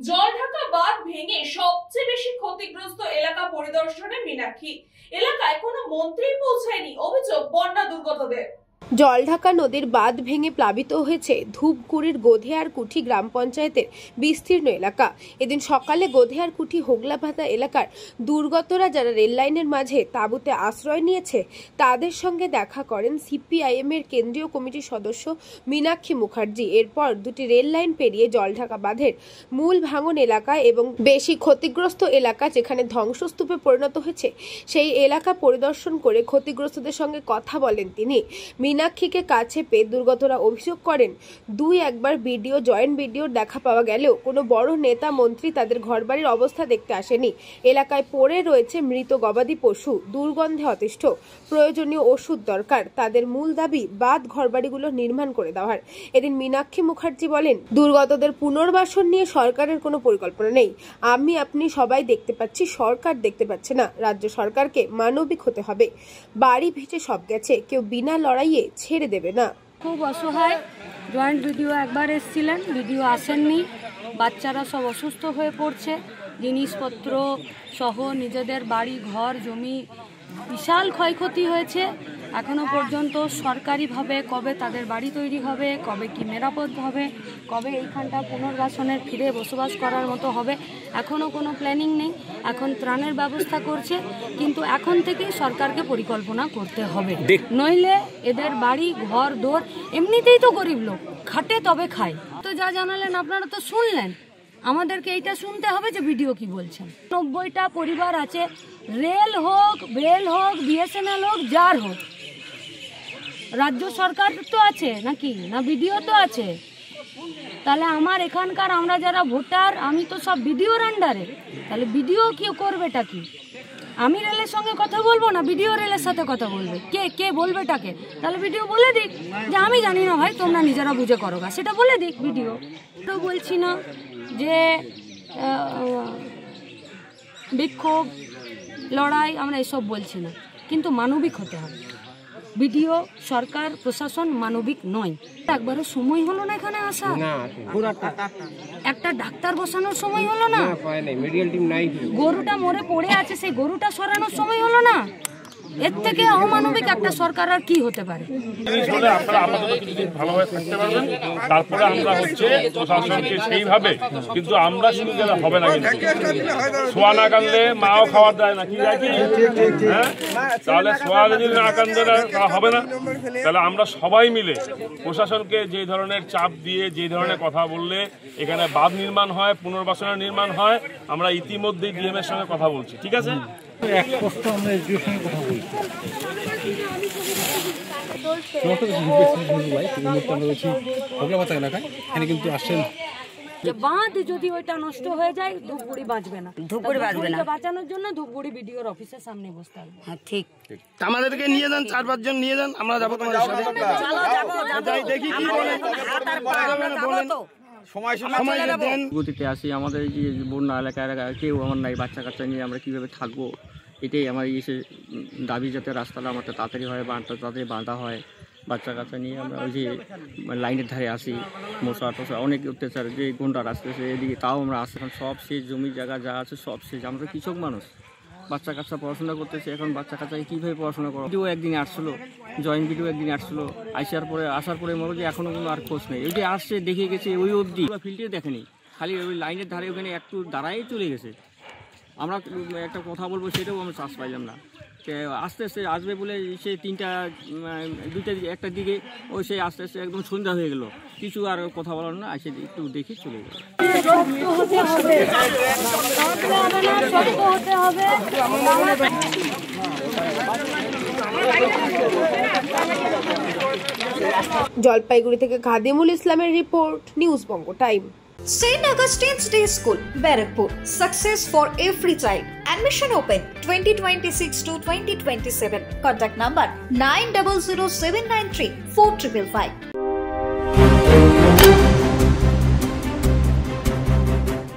জলঢাকা বাঁধ ভেঙে সবচেয়ে বেশি ক্ষতিগ্রস্ত এলাকা পরিদর্শনে মীনাক্ষী। এলাকায় কোনো মন্ত্রী পৌঁছায়নি, অভিযোগ বন্যা দুর্গতদের। জলঢাকা নদীর বাঁধ ভেঙে প্লাবিত হয়েছে ধূপগুড়ির গোধেয়ারকুঠি গ্রাম পঞ্চায়েতের বিস্তীর্ণ এলাকা। এদিন সকালে গোধেয়ারকুঠি হোগলাভাতা এলাকার দুর্গতরা যারা রেল লাইনের মাঝে তাঁবুতে আশ্রয় নিয়েছে তাদের সঙ্গে দেখা করেন সিপিআইএম এর কেন্দ্রীয় কমিটির সদস্য মীনাক্ষী মুখার্জি। এরপর দুটি রেল লাইন পেরিয়ে জলঢাকা বাঁধের মূল ভাঙন এলাকা এবং বেশি ক্ষতিগ্রস্ত এলাকা যেখানে ধ্বংসস্তূপে পরিণত হয়েছে সেই এলাকা পরিদর্শন করে ক্ষতিগ্রস্তদের সঙ্গে কথা বলেন তিনি। মীনাক্ষীকে কাছে পেয়ে দুর্গতরা অভিযোগ করেন একবার ভিডিও জয়েন্ট ভিডিওর দেখা পাওয়া গেলেও কোনো বড় নেতা মন্ত্রী তাদের ঘরবাড়ির অবস্থা দেখতে আসেনি। এলাকায় পড়ে রয়েছে মৃত গবাদি পশু, দুর্গন্ধে অতিষ্ঠ, প্রয়োজনীয় ওষুধ দরকার। তাদের মূল দাবি বাঁধ ঘরবাড়িগুলো নির্মাণ করে দেওয়ার। এদিন মীনাক্ষী মুখার্জি বলেন, দুর্গতদের পুনর্বাসন নিয়ে সরকারের কোনো পরিকল্পনা নেই। আপনি সবাই দেখতে পাচ্ছি, সরকার দেখতে পাচ্ছে না। রাজ্য সরকারকে মানবিক হতে হবে। বাড়ি ভিটে সব গেছে, কেউ বিনা লড়াইয়ে ছেড়ে দেবে না। খুব অসহায়। জয়েন্ট ভিডিও একবার এসেছিলেন, ভিডিও আসেননি। বাচ্চারা সব অসুস্থ হয়ে পড়ছে, জিনিসপত্র সহ নিজেদের বাড়ি ঘর জমি বিশাল ক্ষয়ক্ষতি হয়েছে। এখনো পর্যন্ত সরকারিভাবে কবে তাদের বাড়ি তৈরি হবে, কবে কি নিরাপদ হবে, কবে এইখানটা পুনর্বাসনের ফিরে বসবাস করার মতো হবে, এখনো কোনো প্ল্যানিং নেই। এখন ত্রাণের ব্যবস্থা করছে, কিন্তু এখন থেকেই সরকারকে পরিকল্পনা করতে হবে, নইলে এদের বাড়ি ঘর দোর এমনিতেই তো গরিব লোক, খাটে তবে খায়। তো যা জানালেন আপনারা তো শুনলেন, আমাদেরকে এইটা শুনতে হবে যে ভিডিও কি বলছেন। 90টা পরিবার আছে, রেল হোক বিএসএনএল হোক যার হোক, রাজ্য সরকার তো আছে নাকি না, ভিডিও তো আছে। তাহলে আমার এখানকার আমরা যারা ভোটার, আমি তো সব ভিডিওর আন্ডারে, তাহলে ভিডিও কি করবেটা কি? আমি রেলের সঙ্গে কথা বলবো না, ভিডিও রেলের সাথে কথা বলবে? কে বলবেটাকে? তাহলে ভিডিও বলে দিক যে আমি জানি না ভাই, তোমরা নিজেরা বুঝে করো, সেটা বলে দিক ভিডিও। তো বলছি না যে বিক্ষোভ লড়াই, আমরা এসব বলছি না, কিন্তু মানবিক হতে হবে। ভিডিও সরকার প্রশাসন মানবিক নয়। একবারও সময় হলো না এখানে আসা, একটা ডাক্তার বসানোর সময় হলো না, গরুটা মরে পড়ে আছে সেই গরুটা সরানোর সময় হলো না। এর থেকে অমানবিক একটা সরকার আর কি হতে পারে? আপনারা আপাতত কিছুদিন ভালোভাবে থাকতে পারবেন, তারপরে আমরা প্রশাসনকে সেইভাবে, কিন্তু আমরা শুধু গেলে হবে না। কিন্তু সোয়া না কানলে মাও খাওয়ার দেয় না, কি যায় কি? হ্যাঁ, তাহলে সোয়া যদি না কানলে তা হবে না। তাহলে আমরা সবাই মিলে প্রশাসনকে যে ধরনের চাপ দিয়ে, যে ধরনের কথা বললে এখানে বাঁধ নির্মাণ হয়, পুনর্বাসনের নির্মাণ হয়, আমরা ইতিমধ্যেই ডিএম এর সঙ্গে কথা বলছি, ঠিক আছে? এক প্রশ্ন আমরা এসডিওর সঙ্গে কথা বলছি। হোগলাভাতা এলাকায় এখানে কিন্তু আসছেন যে বাঁধ যদি ওইটা নষ্ট হয়ে যায়, ধূপগুড়ি বাঁচবে না। বাঁচানোর জন্য ধূপগুড়ি বিডিওর অফিসের সামনে বসতে হবে। হ্যাঁ, ঠিক। আমাদেরকে নিয়ে যান, 4-5 জন নিয়ে যান, আমরা যাবো তোমাদের সাথে। দেখি কি বলে, গতিতে আসি। আমাদের এই যে বন্যা এলাকায় কেউ আমার নাই, বাচ্চা কাচ্চা নিয়ে আমরা কীভাবে থাকবো, এটাই আমার এসে দাবি, যাতে রাস্তাটা আমার তাড়াতাড়ি হয়, বাঁধটা তাড়াতাড়ি বাঁধা হয়। বাচ্চা কাচ্চা নিয়ে আমরা ওই যে লাইনের ধারে আসি, মশা টশা অনেক অত্যাচার, যে গুন্ডা আসতেছে এদিকে, তাও আমরা আসি। এখন সব শেষ, জমি জায়গা যা আছে সব শেষ। আমরা কৃষক মানুষ, বাচ্চা কাচ্চা পড়াশোনা করতেছে, এখন বাচ্চা কাচ্চাকে কীভাবে পড়াশোনা করো? ভিডিও একদিন আসছিলো, জয়েন্ট ভিডিও একদিন আসছিলো, আসার পরে মনে যে এখনও কোনো আর খোঁজ নেই। ওই যে আসছে, দেখে গেছে, ওই অবধি ফিল্ডে দেখেনি, খালি ওই লাইনের ধারে ওখানে একটু দাঁড়াই চলে গেছে। আমরা একটা কথা বলবো, সেটাও আমরা চান্স পাইলাম না। আস্তে আস্তে আসবে বলে সে 1টার দিকে ওই সে আস্তে আস্তে একদম সন্ধ্যা হয়ে গেল, কিছু আর কথা বলার না, এসে একটু দেখি চলে গেল। জলপাইগুড়ি থেকে খাদিমুল ইসলামের report, news Banga time. St. Augustine's Day School, Barakpur. Success for every child. Admission open 2026 to 2027. Contact number 900793 4555.